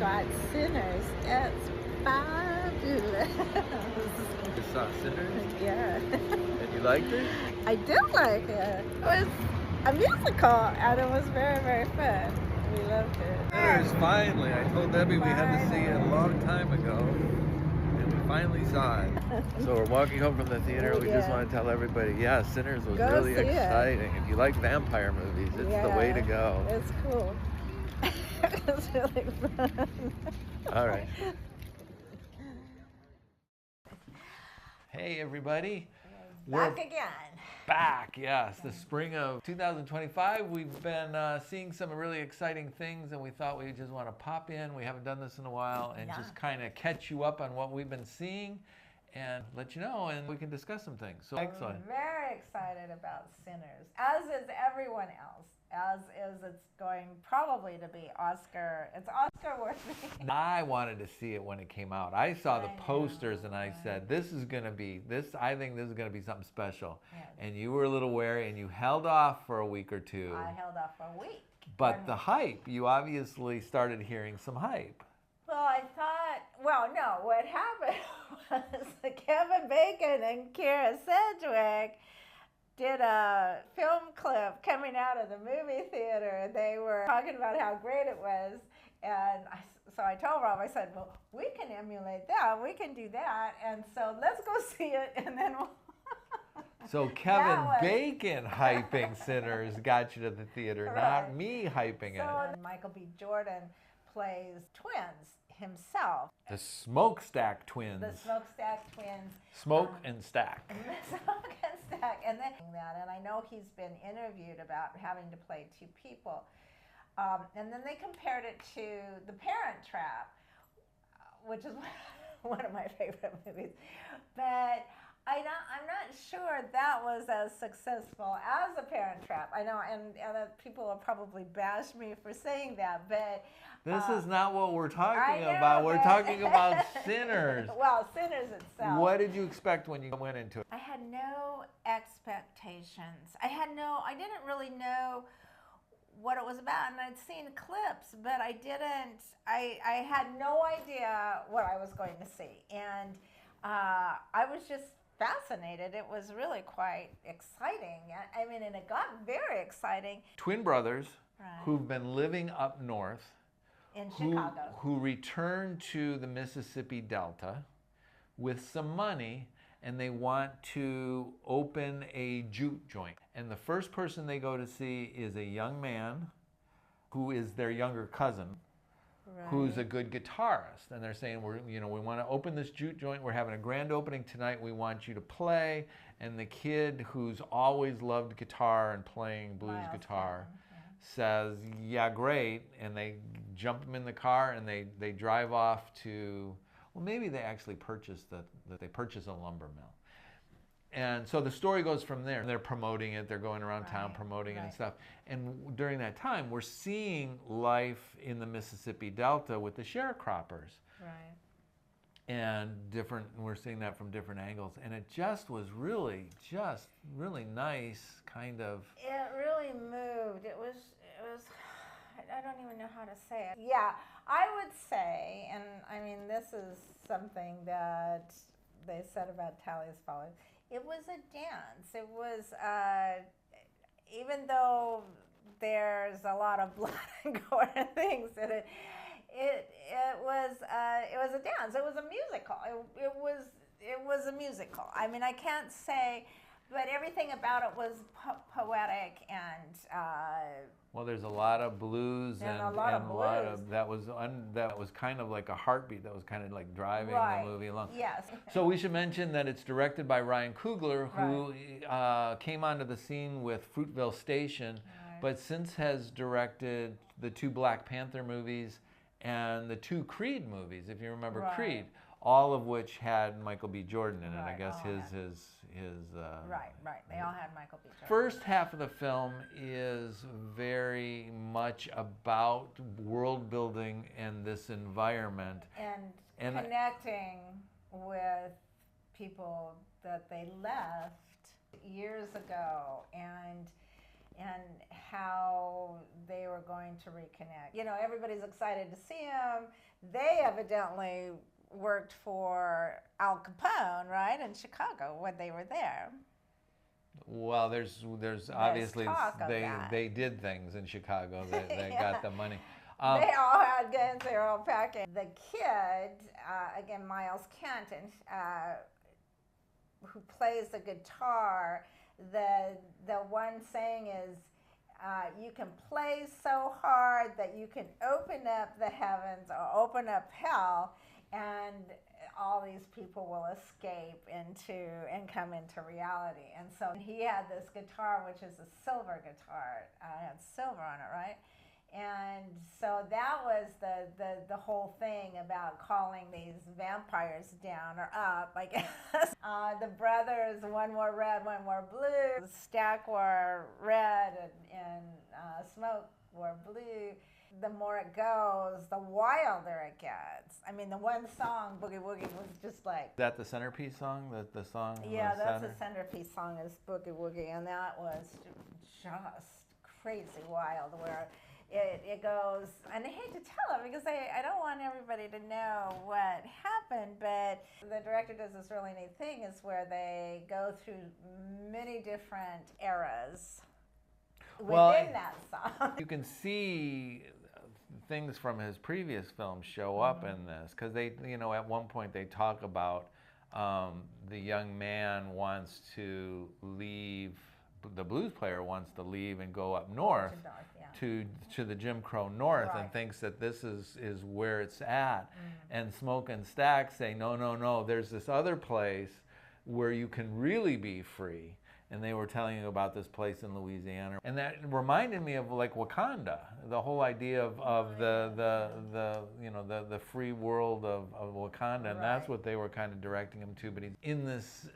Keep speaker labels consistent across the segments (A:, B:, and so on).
A: got Sinners. That's fabulous.
B: You saw Sinners?
A: Yeah.
B: And you liked it?
A: I did like it. It was a musical, and it was very, very fun. We loved it.
B: Sinners, finally. I told Debbie we had to see it a long time ago, and we finally saw it. So we're walking home from the theater. We just
A: Yeah.
B: want to tell everybody, yeah, Sinners was
A: Go
B: really
A: see it.
B: exciting. If you like vampire movies, it's the way to go.
A: It's cool. It's really fun.
B: All right. Hey, everybody.
A: Back again.
B: Back, yes. The spring of 2025, we've been seeing some really exciting things, and we thought we just want to pop in. We haven't done this in a while, and just kind of catch you up on what we've been seeing and let you know, and we can discuss some things. So excellent.
A: I'm very excited about Sinners, as is everyone else. As is, it's going probably to be Oscar. It's Oscar worthy.
B: I wanted to see it when it came out. I saw the
A: I know,
B: posters and I
A: right.
B: said, this is going to be, I think this is going to be something special.
A: Yes.
B: And you were a little wary and you held off for a week or two.
A: I held off for a week.
B: But the hype, you obviously started hearing some hype.
A: Well, I thought, well, no, what happened was Kevin Bacon and Kira Sedgwick did a film clip coming out of the movie theater. They were talking about how great it was. And so I told Rob, I said, well, we can emulate that. We can do that. And so let's go see it. And then we'll
B: So Kevin Bacon hyping Sinners got you to the theater,
A: Right.
B: not me hyping it.
A: So Michael B. Jordan plays twins himself.
B: The Smokestack Twins.
A: The Smokestack Twins.
B: Smoke and Stack.
A: Smoke and Stack. And then that, and I know he's been interviewed about having to play two people. And then they compared it to The Parent Trap, which is one of my favorite movies. But I'm not sure that was as successful as The Parent Trap. I know, and people will probably bash me for saying that, but
B: This is not what we're talking
A: I know,
B: about. We're
A: but-
B: talking about Sinners.
A: Well, Sinners itself.
B: What did you expect when you went into it?
A: I had no expectations. I didn't really know what it was about, and I'd seen clips, but I had no idea what I was going to see. And I was just fascinated. It was really quite exciting. I mean, and it got very exciting.
B: Twin brothers
A: Right.
B: who've been living up north,
A: In Chicago.
B: who returned to the Mississippi Delta with some money, and they want to open a jute joint. And the first person they go to see is a young man who is their younger cousin, who's a good guitarist. And they're saying, we want to open this jute joint. We're having a grand opening tonight. We want you to play. And the kid who's always loved guitar and playing blues
A: Miles
B: guitar
A: Kevin,
B: says, yeah, great. And they jump him in the car and they drive off to, well, maybe they actually purchase a lumber mill. And so the story goes from there. They're promoting it. They're going around town promoting it and stuff. And during that time, we're seeing life in the Mississippi Delta with the sharecroppers.
A: Right.
B: And we're seeing that from different angles. And it just was really nice, kind of.
A: It really moved. It was, I don't even know how to say it. Yeah, I would say, and I mean, this is something that they said about Tally's Follies. It was a dance. It was, even though there's a lot of blood and gore and things in it, it was a dance. It was a musical. It was a musical. I mean, I can't say, but everything about it was poetic and.
B: Well, there's a lot of blues and
A: a lot of
B: that was kind of like a heartbeat. That was kind of like driving
A: Right.
B: the movie along.
A: Yes.
B: So we should mention that it's directed by Ryan Coogler, who came onto the scene with Fruitvale Station, but since has directed the 2 Black Panther movies and the 2 Creed movies, if you remember Creed, all of which had Michael B. Jordan in it. I guess his
A: Right. They all had Michael B. Jordan.
B: First half of the film is very much about world building and this environment.
A: And connecting with people that they left years ago, and and how they were going to reconnect. You know, everybody's excited to see him. They evidently worked for Al Capone, right, in Chicago when they were there.
B: Well, there's obviously
A: talk of that.
B: they did things in Chicago that
A: Yeah.
B: got the money.
A: They all had guns. They were all packing. The kid, again, Miles Kent, and who plays the guitar. The one saying is, you can play so hard that you can open up the heavens or open up hell, and all these people will escape into and come into reality. And so he had this guitar, which is a silver guitar. It had silver on it, right? And so that was the whole thing about calling these vampires down or up, I guess. The brothers, one wore red, one wore blue. Stack wore red, and Smoke wore blue. The more it goes, the wilder it gets. I mean, the one song, Boogie Woogie, was just like...
B: Is that the centerpiece song? The song?
A: Yeah, that's the centerpiece song is Boogie Woogie, and that was just crazy wild, where it goes, and I hate to tell it because I don't want everybody to know what happened, but the director does this really neat thing is where they go through many different eras within that song.
B: You can see things from his previous films show up in this, because they, you know, at one point they talk about the young man wants to leave, the blues player wants to leave and go up north. To the Jim Crow North, right, and thinks that this is where it's at. And Smoke and Stack say, no, there's this other place where you can really be free. And they were telling you about this place in Louisiana. And that reminded me of like Wakanda, the whole idea of the free world of Wakanda, and that's what they were kind of directing him to. But he's in this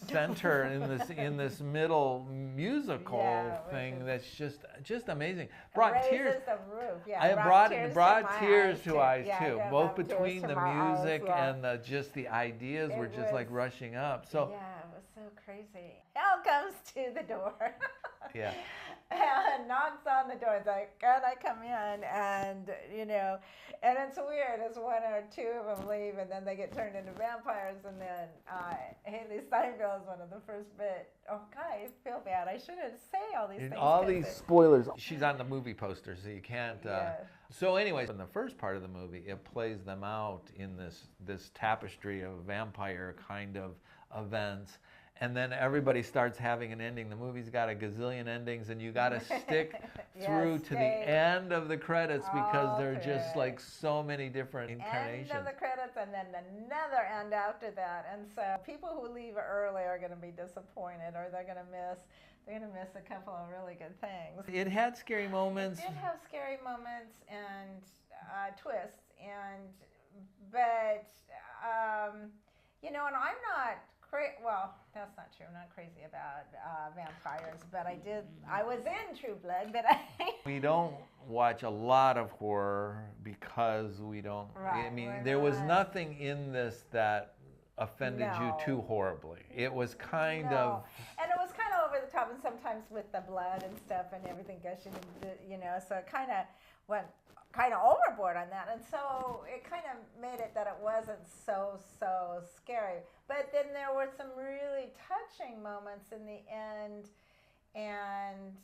B: center, in this middle musical thing that's just amazing. Brought tears.
A: The roof. Yeah,
B: I brought tears to eyes too, both between the music and just the ideas were just like rushing up. So.
A: Yeah. So crazy. Hal comes to the door.
B: Yeah.
A: And knocks on the door. It's like, can I come in? And, you know, and it's weird. It's one or two of them leave, and then they get turned into vampires. And then Haley Steinfeld is one of the first bit. Oh, God, I feel bad. I shouldn't say all these things.
B: All these spoilers. She's on the movie poster, so you can't. So anyways, in the first part of the movie, it plays them out in this tapestry of vampire kind of events. And then everybody starts having an ending. The movie's got a gazillion endings, and you got to stick through to the end of the credits because there are just like so many different incarnations.
A: End of the credits, and then another end after that. And so people who leave early are going to be disappointed, or they're going to miss a couple of really good things.
B: It had scary moments.
A: It did have scary moments and twists, but you know, and I'm not. Well, that's not true. I'm not crazy about vampires, but I was in True Blood, but
B: We don't watch a lot of horror because we don't.
A: Right,
B: I mean, there was nothing in this that offended you too horribly. It was kind of.
A: And it was kind of over the top, and sometimes with the blood and stuff and everything gushing, you know, so it kind of went kind of overboard on that, and so it kind of made it that it wasn't so scary. But then there were some really touching moments in the end, and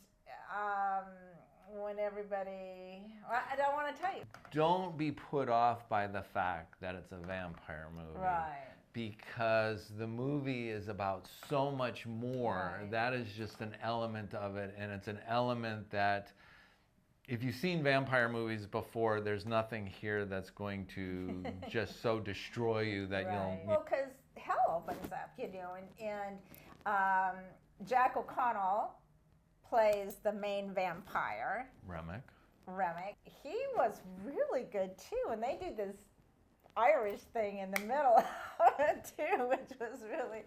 A: when everybody, I don't want to tell you.
B: Don't be put off by the fact that it's a vampire movie.
A: Right.
B: Because the movie is about so much more. Right. That is just an element of it, and it's an element that if you've seen vampire movies before, there's nothing here that's going to just so destroy you that you'll...
A: Well, because hell opens up, you know, and Jack O'Connell plays the main vampire.
B: Remick.
A: He was really good too, and they do this Irish thing in the middle of it too, which was really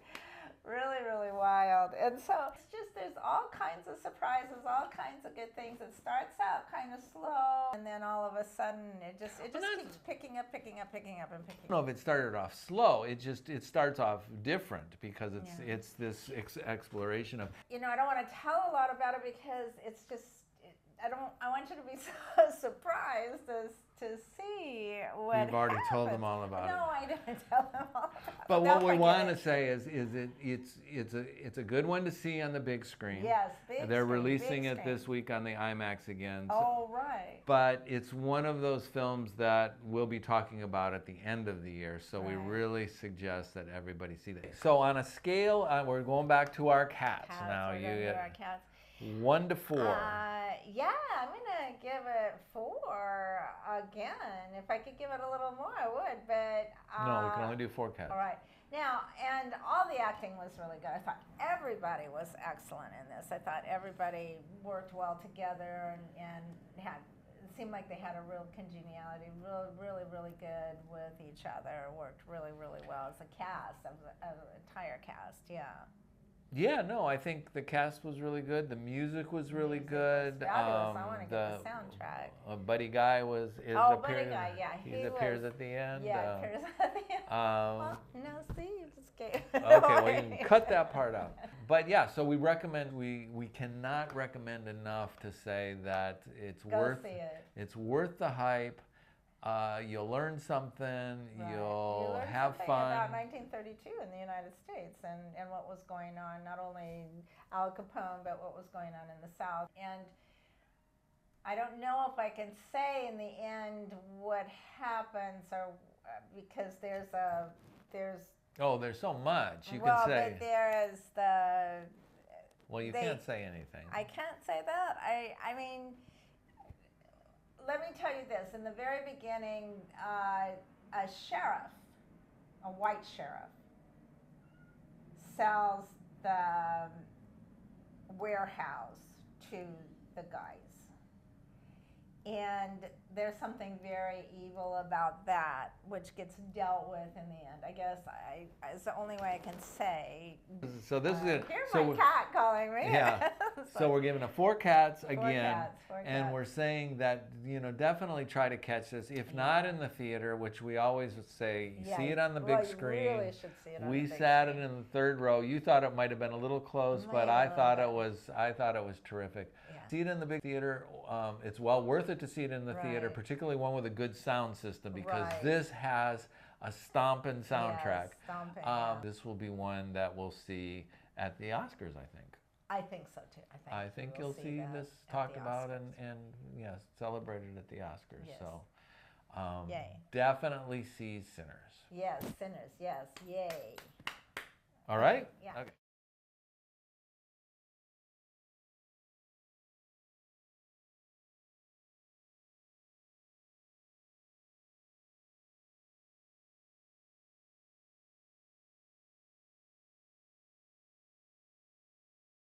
A: Really, really wild. And so it's just, there's all kinds of surprises, all kinds of good things. It starts out kind of slow, and then all of a sudden it just keeps picking up, and picking
B: I don't know if it started off slow. It starts off different because it's this exploration of.
A: You know, I don't want to tell a lot about it because it's just, I want you to be so surprised to see what
B: You've already told
A: happens.
B: them all about it.
A: No, I didn't tell them all about it.
B: But
A: They'll
B: what we
A: forget
B: want to
A: it.
B: say is it's a good one to see on the big screen.
A: Yes, big
B: They're
A: screen,
B: releasing
A: big
B: it
A: screen.
B: this week on the IMAX again.
A: Oh, right.
B: But it's one of those films that we'll be talking about at the end of the year, so we
A: Right.
B: really suggest that everybody see that. So on a scale, we're going back to our cats now.
A: We're
B: You
A: gonna do
B: get
A: our cats.
B: 1 to 4.
A: Yeah, I'm gonna give it 4 again. If I could give it a little more, I would. But
B: No, we can only do 4 cats.
A: all right. Now, and all the acting was really good. I thought everybody was excellent in this. I thought everybody worked well together and had. It seemed like they had a real congeniality, really good with each other. Worked really well as a cast, as an entire cast. Yeah.
B: Yeah, no, I think the cast was really good. The music was really
A: Music
B: good.
A: was fabulous. I want to get the soundtrack.
B: Buddy Guy Buddy
A: Guy, yeah,
B: he appears at the end.
A: Yeah, appears at the end.
B: Um,
A: No, Steve, just kidding.
B: Okay, well you can cut that part out. But yeah, so we recommend. We cannot recommend enough to say that it's
A: Go see it.
B: It's worth the hype. You'll learn something.
A: Right.
B: You'll
A: You learn
B: have
A: something
B: fun.
A: about 1932 in the United States and what was going on, not only Al Capone, but what was going on in the South. And I don't know if I can say in the end what happens, or because there's
B: Oh, there's so much you
A: well,
B: can say.
A: but there is the.
B: Well, you
A: they-
B: can't say anything.
A: I can't say that. I mean, let me tell you this. In the very beginning, a sheriff, a white sheriff, sells the warehouse to the guys. And there's something very evil about that, which gets dealt with in the end. I guess it's the only way I can say.
B: So this is it.
A: Here's
B: So
A: my cat calling me.
B: Yeah. So we're giving it 4 cats again,
A: four
B: and
A: cats.
B: we're saying that definitely try to catch this. If not in the theater, which we always would say,
A: Yeah,
B: see it on the
A: well,
B: big
A: you
B: screen.
A: really should see it on
B: We
A: the big
B: sat
A: screen.
B: it in the 3rd row. You thought it might have been a little close, but
A: Maybe a
B: I
A: little
B: thought
A: bit.
B: it was terrific.
A: Yeah.
B: See it in the big theater. It's well worth it to see it in the theater,
A: Right.
B: particularly one with a good sound system, because
A: Right.
B: this has a stomping soundtrack.
A: Yes, stomping, yeah.
B: This will be one that we'll see at the Oscars, I think.
A: I think so too.
B: I think
A: we'll
B: you'll see
A: that
B: this
A: at
B: talked
A: the
B: about
A: Oscars.
B: and yes, celebrated at the Oscars.
A: Yes.
B: So
A: Yay.
B: definitely see Sinners.
A: Yes, Sinners. Yes, yay.
B: All right?
A: Yeah.
B: Okay.